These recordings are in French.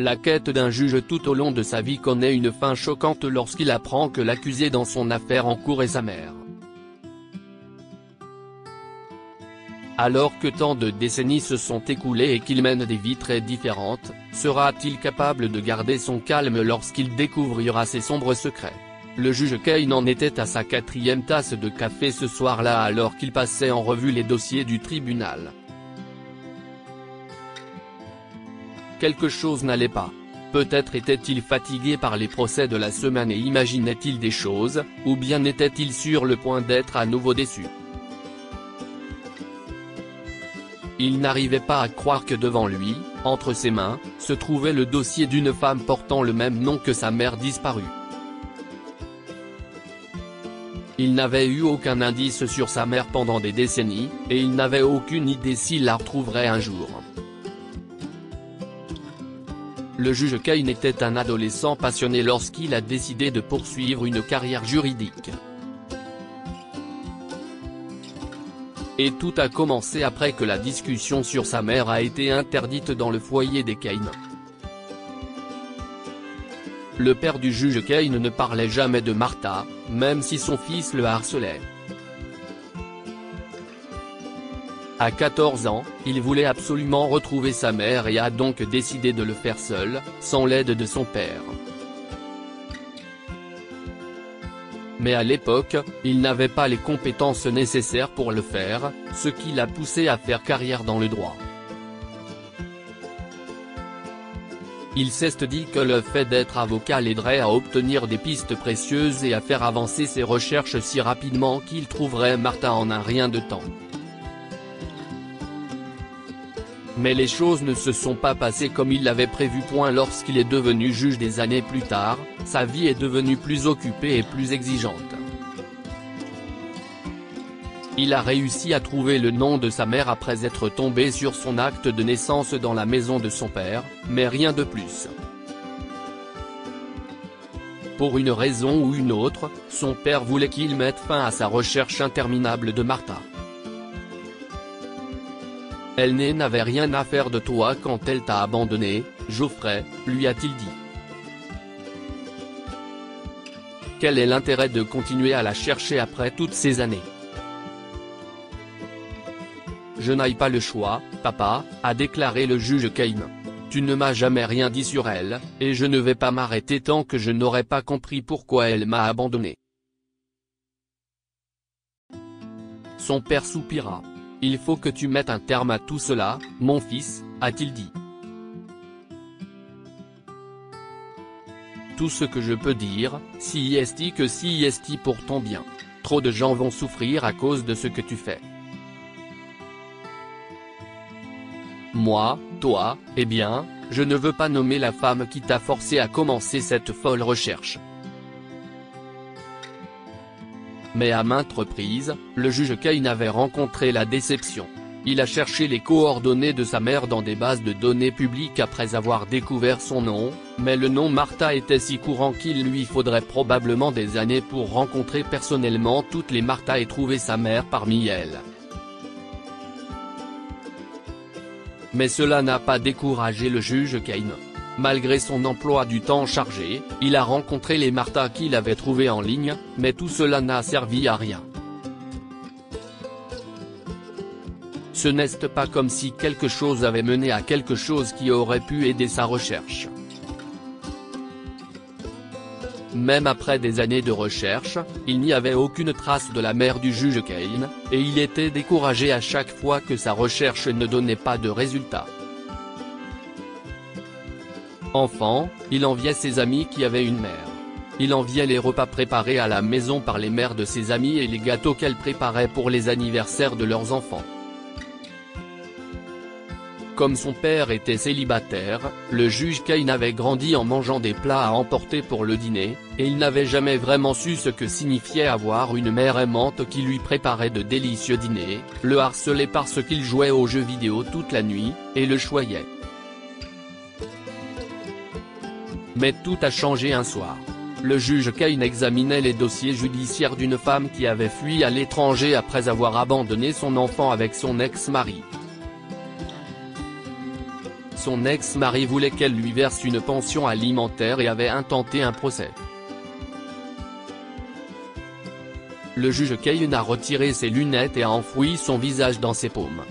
La quête d'un juge tout au long de sa vie connaît une fin choquante lorsqu'il apprend que l'accusé dans son affaire en cours est sa mère. Alors que tant de décennies se sont écoulées et qu'il mène des vies très différentes, sera-t-il capable de garder son calme lorsqu'il découvrira ses sombres secrets? Le juge Kane en était à sa 4e tasse de café ce soir-là alors qu'il passait en revue les dossiers du tribunal. Quelque chose n'allait pas. Peut-être était-il fatigué par les procès de la semaine et imaginait-il des choses, ou bien était-il sur le point d'être à nouveau déçu. Il n'arrivait pas à croire que devant lui, entre ses mains, se trouvait le dossier d'une femme portant le même nom que sa mère disparue. Il n'avait eu aucun indice sur sa mère pendant des décennies, et il n'avait aucune idée s'il la retrouverait un jour. Le juge Kane était un adolescent passionné lorsqu'il a décidé de poursuivre une carrière juridique. Et tout a commencé après que la discussion sur sa mère a été interdite dans le foyer des Kane. Le père du juge Kane ne parlait jamais de Martha, même si son fils le harcelait. À 14 ans, il voulait absolument retrouver sa mère et a donc décidé de le faire seul, sans l'aide de son père. Mais à l'époque, il n'avait pas les compétences nécessaires pour le faire, ce qui l'a poussé à faire carrière dans le droit. Il s'est dit que le fait d'être avocat l'aiderait à obtenir des pistes précieuses et à faire avancer ses recherches si rapidement qu'il trouverait Martha en un rien de temps. Mais les choses ne se sont pas passées comme il l'avait prévu. Lorsqu'il est devenu juge des années plus tard, sa vie est devenue plus occupée et plus exigeante. Il a réussi à trouver le nom de sa mère après être tombé sur son acte de naissance dans la maison de son père, mais rien de plus. Pour une raison ou une autre, son père voulait qu'il mette fin à sa recherche interminable de Martha. Elle n'avait rien à faire de toi quand elle t'a abandonné, Geoffrey, lui a-t-il dit. Quel est l'intérêt de continuer à la chercher après toutes ces années? Je n'ai pas le choix, papa, a déclaré le juge Kane. Tu ne m'as jamais rien dit sur elle, et je ne vais pas m'arrêter tant que je n'aurai pas compris pourquoi elle m'a abandonné. Son père soupira. Il faut que tu mettes un terme à tout cela, mon fils, a-t-il dit. Tout ce que je peux dire, si est que si est pour ton bien. Trop de gens vont souffrir à cause de ce que tu fais. Moi, toi, eh bien, je ne veux pas nommer la femme qui t'a forcé à commencer cette folle recherche. Mais à maintes reprises, le juge Kane avait rencontré la déception. Il a cherché les coordonnées de sa mère dans des bases de données publiques après avoir découvert son nom, mais le nom Martha était si courant qu'il lui faudrait probablement des années pour rencontrer personnellement toutes les Martha et trouver sa mère parmi elles. Mais cela n'a pas découragé le juge Kane. Malgré son emploi du temps chargé, il a rencontré les Martha qu'il avait trouvées en ligne, mais tout cela n'a servi à rien. Ce n'est pas comme si quelque chose avait mené à quelque chose qui aurait pu aider sa recherche. Même après des années de recherche, il n'y avait aucune trace de la mère du juge Kane, et il était découragé à chaque fois que sa recherche ne donnait pas de résultats. Enfant, il enviait ses amis qui avaient une mère. Il enviait les repas préparés à la maison par les mères de ses amis et les gâteaux qu'elles préparaient pour les anniversaires de leurs enfants. Comme son père était célibataire, le juge Kane avait grandi en mangeant des plats à emporter pour le dîner, et il n'avait jamais vraiment su ce que signifiait avoir une mère aimante qui lui préparait de délicieux dîners, le harcelait parce qu'il jouait aux jeux vidéo toute la nuit, et le choyait. Mais tout a changé un soir. Le juge Kane examinait les dossiers judiciaires d'une femme qui avait fui à l'étranger après avoir abandonné son enfant avec son ex-mari. son ex-mari voulait qu'elle lui verse une pension alimentaire et avait intenté un procès. Le juge Kane a retiré ses lunettes et a enfoui son visage dans ses paumes.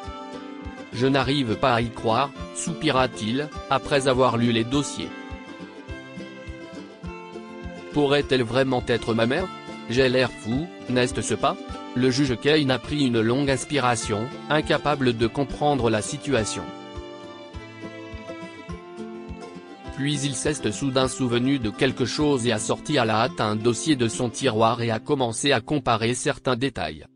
« Je n'arrive pas à y croire », soupira-t-il, après avoir lu les dossiers. Pourrait-elle vraiment être ma mère? J'ai l'air fou, n'est-ce pas? Le juge Kane a pris une longue inspiration, incapable de comprendre la situation. Puis il s'est soudain souvenu de quelque chose et a sorti à la hâte un dossier de son tiroir et a commencé à comparer certains détails.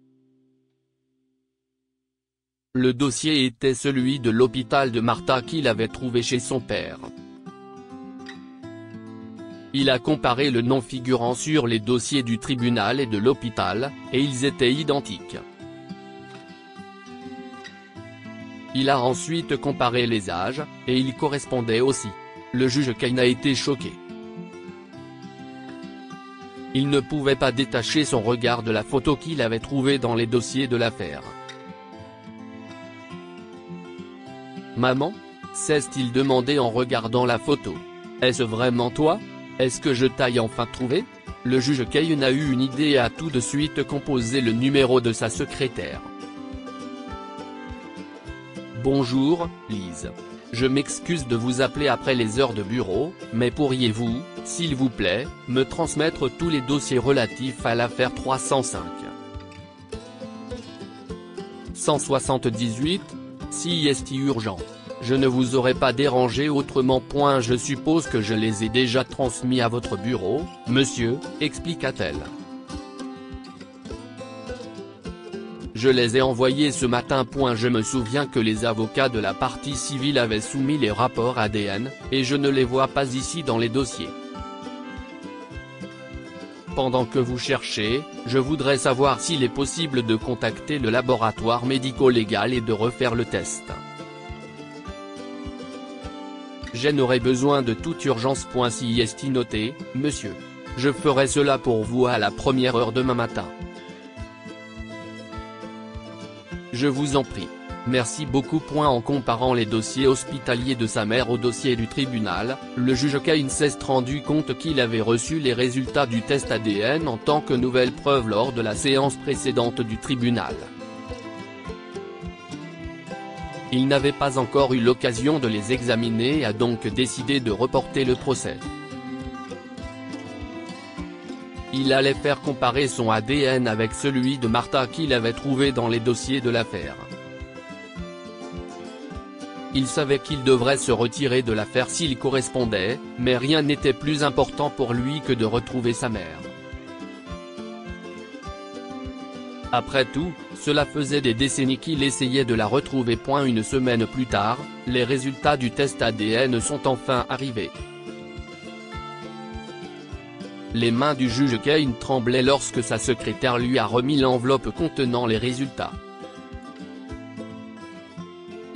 Le dossier était celui de l'hôpital de Martha qu'il avait trouvé chez son père. Il a comparé le nom figurant sur les dossiers du tribunal et de l'hôpital, et ils étaient identiques. Il a ensuite comparé les âges, et ils correspondaient aussi. Le juge Kane a été choqué. Il ne pouvait pas détacher son regard de la photo qu'il avait trouvée dans les dossiers de l'affaire. « Maman ?» s'est-il demandé en regardant la photo. « Est-ce vraiment toi ? Est-ce que je t'aille enfin trouvé ?» Le juge Kane a eu une idée et a tout de suite composé le numéro de sa secrétaire. « Bonjour, Lise. Je m'excuse de vous appeler après les heures de bureau, mais pourriez-vous, s'il vous plaît, me transmettre tous les dossiers relatifs à l'affaire 305 178, si est urgent. Je ne vous aurais pas dérangé autrement. Je suppose que je les ai déjà transmis à votre bureau, monsieur, expliqua-t-elle. Je les ai envoyés ce matin. Je me souviens que les avocats de la partie civile avaient soumis les rapports ADN, et je ne les vois pas ici dans les dossiers. Pendant que vous cherchez, je voudrais savoir s'il est possible de contacter le laboratoire médico-légal et de refaire le test. Je n'aurai besoin de toute urgence. Si est noté, monsieur. Je ferai cela pour vous à la première heure demain matin. Je vous en prie. Merci beaucoup. En comparant les dossiers hospitaliers de sa mère au dossier du tribunal, le juge Kane s'est rendu compte qu'il avait reçu les résultats du test ADN en tant que nouvelle preuve lors de la séance précédente du tribunal. Il n'avait pas encore eu l'occasion de les examiner et a donc décidé de reporter le procès. Il allait faire comparer son ADN avec celui de Martha qu'il avait trouvé dans les dossiers de l'affaire. Il savait qu'il devrait se retirer de l'affaire s'il correspondait, mais rien n'était plus important pour lui que de retrouver sa mère. Après tout, cela faisait des décennies qu'il essayait de la retrouver. Une semaine plus tard, les résultats du test ADN sont enfin arrivés. Les mains du juge Kane tremblaient lorsque sa secrétaire lui a remis l'enveloppe contenant les résultats.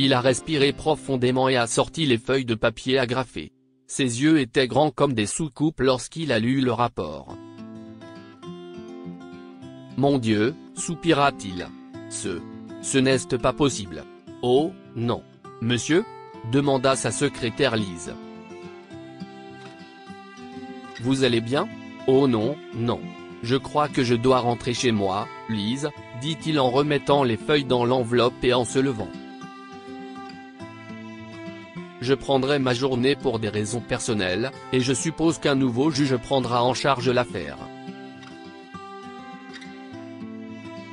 Il a respiré profondément et a sorti les feuilles de papier agrafées. Ses yeux étaient grands comme des soucoupes lorsqu'il a lu le rapport. « Mon Dieu !» soupira-t-il. Ce n'est pas possible. »« Oh, non. Monsieur ?» demanda sa secrétaire Lise. « Vous allez bien ? » ?»« Oh non, non. Je crois que je dois rentrer chez moi, Lise, » dit-il en remettant les feuilles dans l'enveloppe et en se levant. « Je prendrai ma journée pour des raisons personnelles, et je suppose qu'un nouveau juge prendra en charge l'affaire.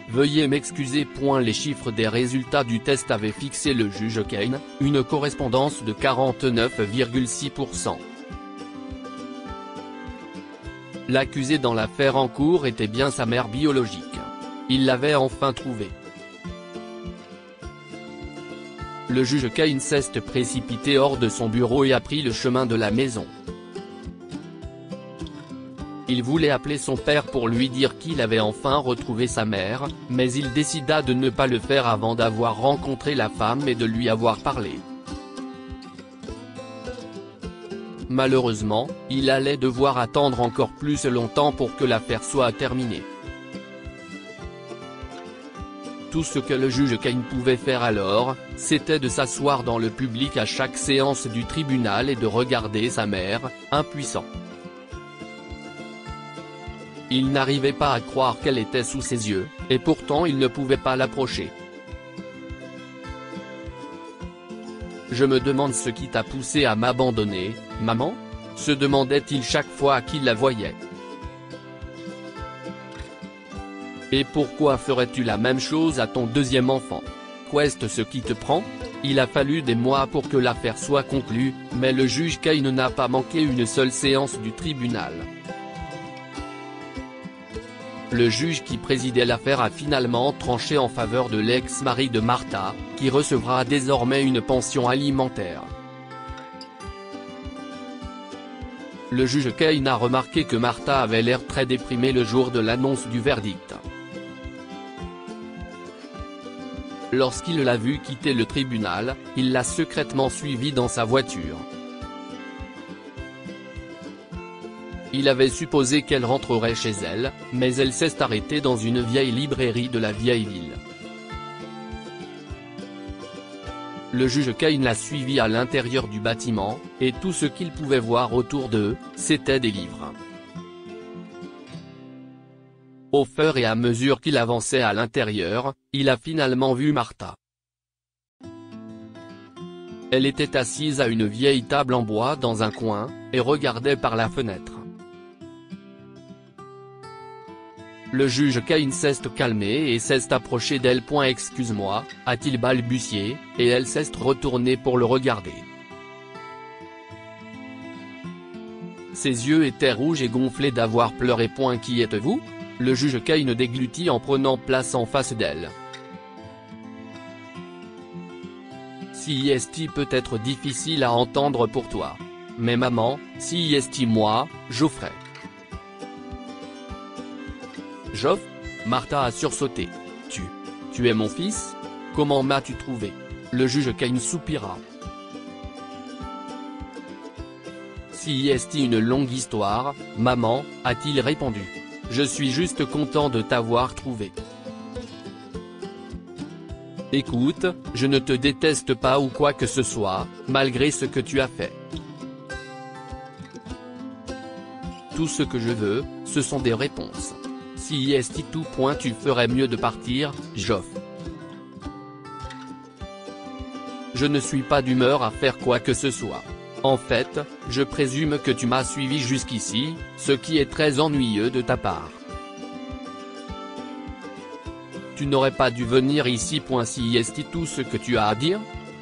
Veuillez m'excuser. » Les chiffres des résultats du test avaient fixé le juge Kane, une correspondance de 49,6%. L'accusé dans l'affaire en cours était bien sa mère biologique. Il l'avait enfin trouvée. Le juge Kane s'est précipité hors de son bureau et a pris le chemin de la maison. Il voulait appeler son père pour lui dire qu'il avait enfin retrouvé sa mère, mais il décida de ne pas le faire avant d'avoir rencontré la femme et de lui avoir parlé. Malheureusement, il allait devoir attendre encore plus longtemps pour que l'affaire soit terminée. Tout ce que le juge Cain pouvait faire alors, c'était de s'asseoir dans le public à chaque séance du tribunal et de regarder sa mère, impuissant. Il n'arrivait pas à croire qu'elle était sous ses yeux, et pourtant il ne pouvait pas l'approcher. Je me demande ce qui t'a poussé à m'abandonner, maman ? Se demandait-il chaque fois qu'il la voyait. Et pourquoi ferais-tu la même chose à ton deuxième enfant ? Qu'est-ce ce qui te prend ? Il a fallu des mois pour que l'affaire soit conclue, mais le juge Cain n'a pas manqué une seule séance du tribunal. Le juge qui présidait l'affaire a finalement tranché en faveur de l'ex-mari de Martha, qui recevra désormais une pension alimentaire. Le juge Cain a remarqué que Martha avait l'air très déprimée le jour de l'annonce du verdict. Lorsqu'il l'a vue quitter le tribunal, il l'a secrètement suivie dans sa voiture. Il avait supposé qu'elle rentrerait chez elle, mais elle s'est arrêtée dans une vieille librairie de la vieille ville. Le juge Cain l'a suivie à l'intérieur du bâtiment, et tout ce qu'il pouvait voir autour d'eux, c'était des livres. Au fur et à mesure qu'il avançait à l'intérieur, il a finalement vu Martha. Elle était assise à une vieille table en bois dans un coin, et regardait par la fenêtre. Le juge Cain s'est calmé et s'est approché d'elle. « Excuse-moi », a-t-il balbutié, et elle s'est retournée pour le regarder. Ses yeux étaient rouges et gonflés d'avoir pleuré. « Qui êtes-vous » le juge Cain déglutit en prenant place en face d'elle. « Si est peut être difficile à entendre pour toi. Mais maman, si est moi, Geoffrey. » Geoff ? Martha a sursauté. Tu es mon fils ? Comment m'as-tu trouvé ? Le juge Cain soupira. Si est une longue histoire, maman, a-t-il répondu. Je suis juste content de t'avoir trouvé. Écoute, je ne te déteste pas ou quoi que ce soit, malgré ce que tu as fait. Tout ce que je veux, ce sont des réponses. Si est tout. Tu ferais mieux de partir, Geoff. Je ne suis pas d'humeur à faire quoi que ce soit. En fait, je présume que tu m'as suivi jusqu'ici, ce qui est très ennuyeux de ta part. Tu n'aurais pas dû venir ici. Si est tout ce que tu as à dire ?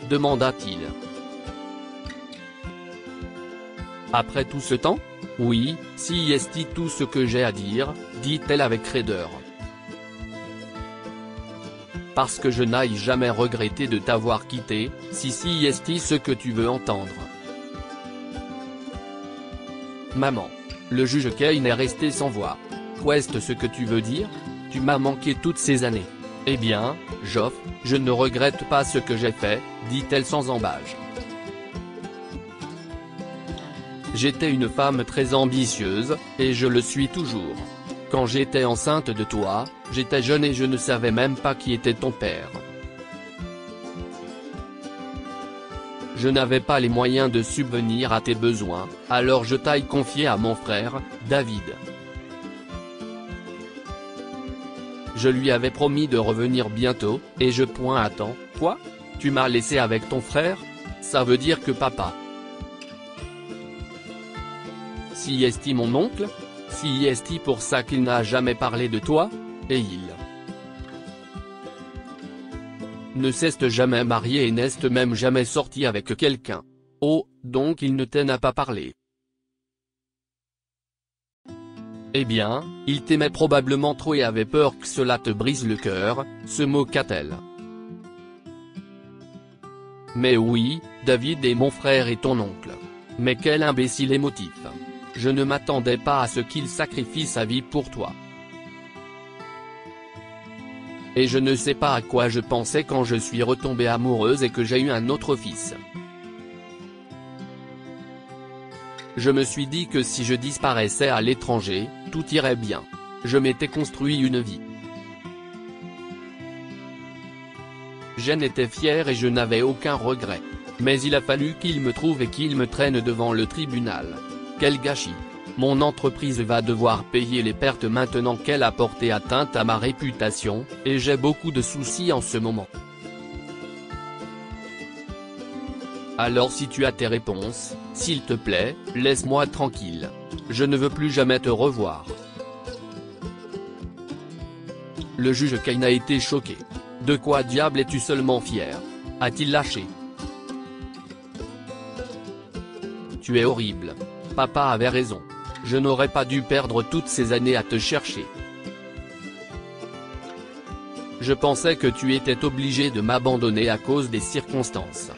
Demanda-t-il. Après tout ce temps ? Oui, si est tout ce que j'ai à dire, dit-elle avec raideur. Parce que je n'aille jamais regretter de t'avoir quitté, si est ce que tu veux entendre. Maman. Le juge Cain est resté sans voix. Qu'est-ce ce que tu veux dire ? Tu m'as manqué toutes ces années. Eh bien, Geoff, je ne regrette pas ce que j'ai fait, dit-elle sans ambages. J'étais une femme très ambitieuse, et je le suis toujours. Quand j'étais enceinte de toi, j'étais jeune et je ne savais même pas qui était ton père. Je n'avais pas les moyens de subvenir à tes besoins, alors je t'ai confié à mon frère, David. Je lui avais promis de revenir bientôt, et je attends. Quoi ? Tu m'as laissé avec ton frère ? Ça veut dire que papa. Si est mon oncle ? Si est pour ça qu'il n'a jamais parlé de toi ? Et il ne s'est jamais marié et n'est même jamais sorti avec quelqu'un. Oh, donc il ne t'en a pas parlé. Eh bien, il t'aimait probablement trop et avait peur que cela te brise le cœur, se moqua-t-elle. Mais oui, David est mon frère et ton oncle. Mais quel imbécile émotif. Je ne m'attendais pas à ce qu'il sacrifie sa vie pour toi. Et je ne sais pas à quoi je pensais quand je suis retombée amoureuse et que j'ai eu un autre fils. Je me suis dit que si je disparaissais à l'étranger, tout irait bien. Je m'étais construit une vie. J'en étais fier et je n'avais aucun regret. Mais il a fallu qu'il me trouve et qu'il me traîne devant le tribunal. Quel gâchis! Mon entreprise va devoir payer les pertes maintenant qu'elle a porté atteinte à ma réputation, et j'ai beaucoup de soucis en ce moment. Alors si tu as tes réponses, s'il te plaît, laisse-moi tranquille. Je ne veux plus jamais te revoir. Le juge Kane a été choqué. De quoi diable es-tu seulement fier? A-t-il lâché? Tu es horrible. Papa avait raison. Je n'aurais pas dû perdre toutes ces années à te chercher. Je pensais que tu étais obligé de m'abandonner à cause des circonstances.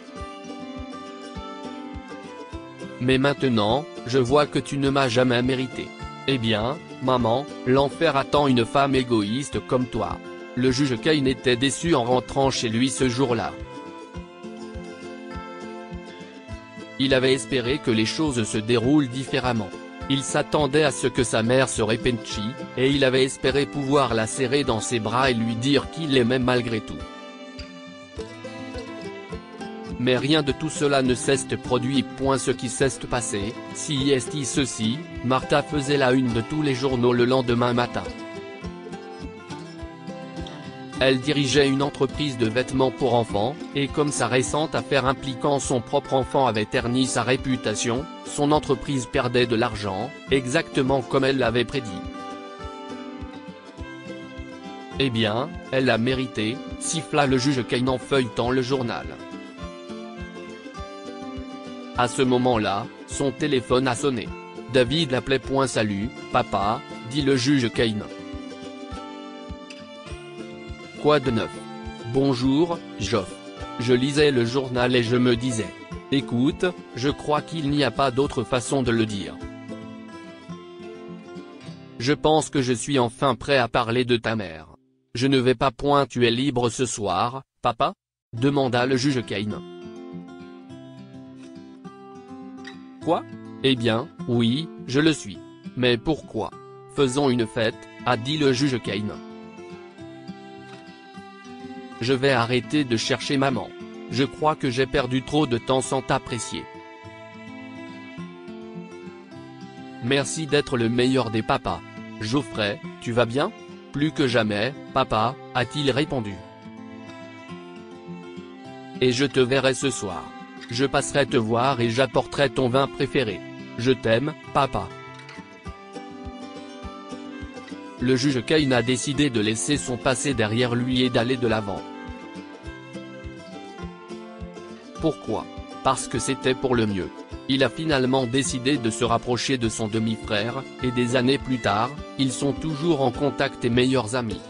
Mais maintenant, je vois que tu ne m'as jamais mérité. Eh bien, maman, l'enfer attend une femme égoïste comme toi. Le juge Kane était déçu en rentrant chez lui ce jour-là. Il avait espéré que les choses se déroulent différemment. Il s'attendait à ce que sa mère se repentit, et il avait espéré pouvoir la serrer dans ses bras et lui dire qu'il l'aimait malgré tout. Mais rien de tout cela ne s'est produit. Ce qui s'est passé, si est ceci, Martha faisait la une de tous les journaux le lendemain matin. Elle dirigeait une entreprise de vêtements pour enfants, et comme sa récente affaire impliquant son propre enfant avait terni sa réputation, son entreprise perdait de l'argent, exactement comme elle l'avait prédit. Eh bien, elle l'a mérité, siffla le juge Kane en feuilletant le journal. À ce moment-là, son téléphone a sonné. David l'appelait. Salut, papa, dit le juge Kane. Quoi de neuf? Bonjour, Geoff. Je lisais le journal et je me disais. Écoute, je crois qu'il n'y a pas d'autre façon de le dire. Je pense que je suis enfin prêt à parler de ta mère. Je ne vais pas. Tu es libre ce soir, papa? Demanda le juge Kane. Quoi? Eh bien, oui, je le suis. Mais pourquoi? Faisons une fête, a dit le juge Kane. Je vais arrêter de chercher maman. Je crois que j'ai perdu trop de temps sans t'apprécier. Merci d'être le meilleur des papas. Geoffrey, tu vas bien? Plus que jamais, papa, a-t-il répondu. Et je te verrai ce soir. Je passerai te voir et j'apporterai ton vin préféré. Je t'aime, papa. Le juge Kane a décidé de laisser son passé derrière lui et d'aller de l'avant. Pourquoi? Parce que c'était pour le mieux. Il a finalement décidé de se rapprocher de son demi-frère, et des années plus tard, ils sont toujours en contact et meilleurs amis.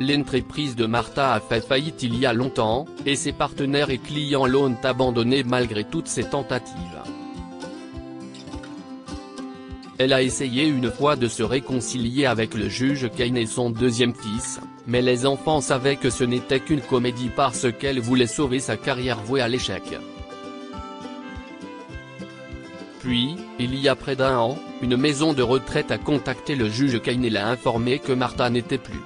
L'entreprise de Martha a fait faillite il y a longtemps, et ses partenaires et clients l'ont abandonnée malgré toutes ses tentatives. Elle a essayé une fois de se réconcilier avec le juge Kane et son deuxième fils, mais les enfants savaient que ce n'était qu'une comédie parce qu'elle voulait sauver sa carrière vouée à l'échec. Puis, il y a près d'un an, une maison de retraite a contacté le juge Kane et l'a informé que Martha n'était plus.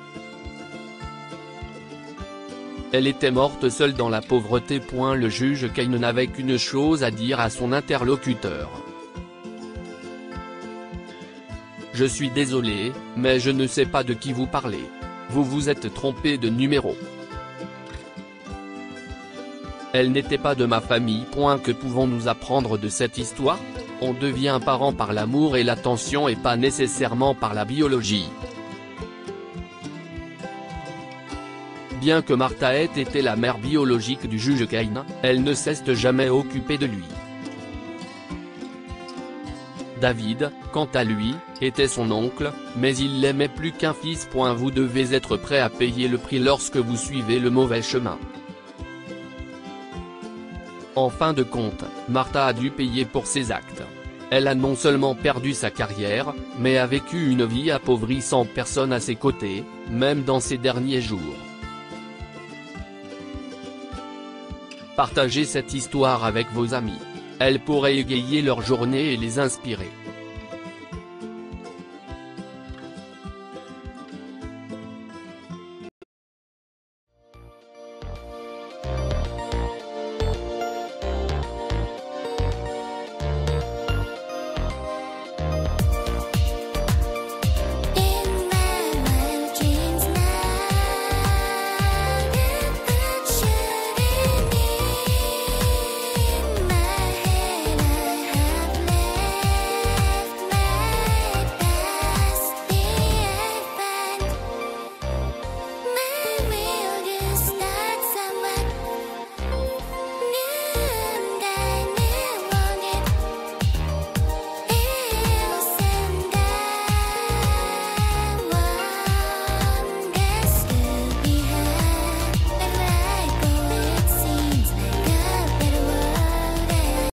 Elle était morte seule dans la pauvreté. Le juge Kane n'avait qu'une chose à dire à son interlocuteur. Je suis désolé, mais je ne sais pas de qui vous parlez. Vous vous êtes trompé de numéro. Elle n'était pas de ma famille. Que pouvons-nous apprendre de cette histoire? On devient parent par l'amour et l'attention et pas nécessairement par la biologie. Bien que Martha ait été la mère biologique du juge Kane, elle ne s'est jamais occupée de lui. David, quant à lui, était son oncle, mais il l'aimait plus qu'un fils. Vous devez être prêt à payer le prix lorsque vous suivez le mauvais chemin. En fin de compte, Martha a dû payer pour ses actes. Elle a non seulement perdu sa carrière, mais a vécu une vie appauvrie sans personne à ses côtés, même dans ses derniers jours. Partagez cette histoire avec vos amis. Elle pourrait égayer leur journée et les inspirer.